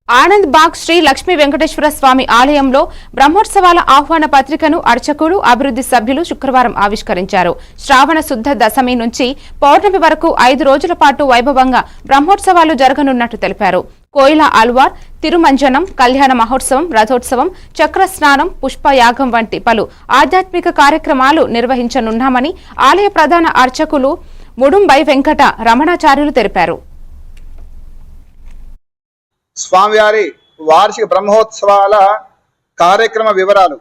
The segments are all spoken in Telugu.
ఆనంద్ బాగ్ శ్రీ లక్ష్మీ వెంకటేశ్వర స్వామి ఆలయంలో బ్రహ్మోత్సవాల ఆహ్వాన పత్రికను అర్చకులు అభివృద్ధి సభ్యులు శుక్రవారం ఆవిష్కరించారు. శ్రావణ శుద్ధ దశమి నుంచి పౌర్ణమి వరకు 5 రోజుల పాటు వైభవంగా బ్రహ్మోత్సవాలు జరగనున్నట్టు తెలిపారు. కోయిల అల్వార్, తిరుమంజనం, కళ్యాణ మహోత్సవం, రథోత్సవం, చక్ర స్నానం, పుష్పయాగం వంటి పలు ఆధ్యాత్మిక కార్యక్రమాలు నిర్వహించనున్నామని ఆలయ ప్రధాన అర్చకులు ముడుంబై వెంకట రమణాచార్యులు తెలిపారు. స్వామివారి వార్షిక బ్రహ్మోత్సవాల కార్యక్రమ వివరాలు.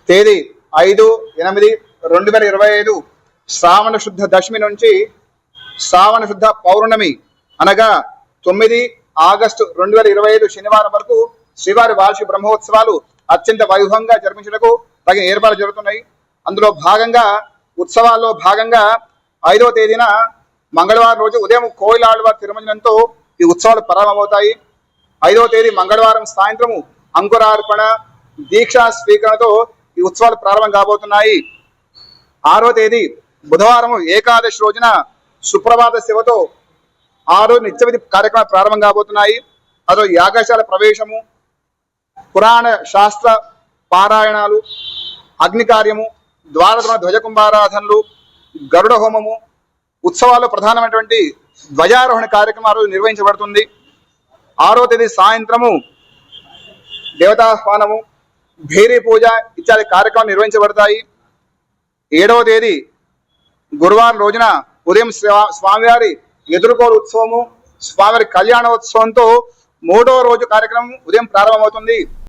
తేదీ 5/8/2025 శ్రావణ శుద్ధ దశమి నుంచి శ్రావణ శుద్ధ పౌర్ణమి అనగా 9 ఆగస్టు 2025 శనివారం వరకు శ్రీవారి వార్షిక బ్రహ్మోత్సవాలు అత్యంత వైభవంగా జరిపించడానికి తగిన ఏర్పాట్లు జరుగుతున్నాయి. అందులో భాగంగా ఉత్సవాల్లో భాగంగా 5వ తేదీన మంగళవారం రోజు ఉదయం కోయిల ఆళ్వార్ తిరుమంజనంతో ఈ ఉత్సవాలు ప్రారంభమవుతాయి. 5వ తేదీ మంగళవారం సాయంత్రము అంకురార్పణ, దీక్షా స్వీకరణతో ఈ ఉత్సవాలు ప్రారంభం కాబోతున్నాయి. 6వ తేదీ బుధవారం ఏకాదశి రోజున సుప్రభాత శివతో 6 నిత్యవిధి కార్యక్రమాలు ప్రారంభం కాబోతున్నాయి. అదో యాగశాల ప్రవేశము, పురాణ శాస్త్ర పారాయణాలు, అగ్ని కార్యము, ద్వారద్రోణ ధ్వజకుంభారాధనలు, గరుడ హోమము, ఉత్సవాల్లో ప్రధానమైనటువంటి ధ్వజారోహణ కార్యక్రమాలు నిర్వహించబడుతుంది. 6వ తేదీ సాయంత్రము దేవతాహ్వానము, భేరీ పూజ ఇత్యాది కార్యక్రమాలు నిర్వహించబడతాయి. 7వ తేదీ గురువారం రోజున ఉదయం స్వామివారి ఎదుర్కోలు ఉత్సవము, స్వామివారి కళ్యాణోత్సవంతో 3వ రోజు కార్యక్రమం ఉదయం ప్రారంభమవుతుంది.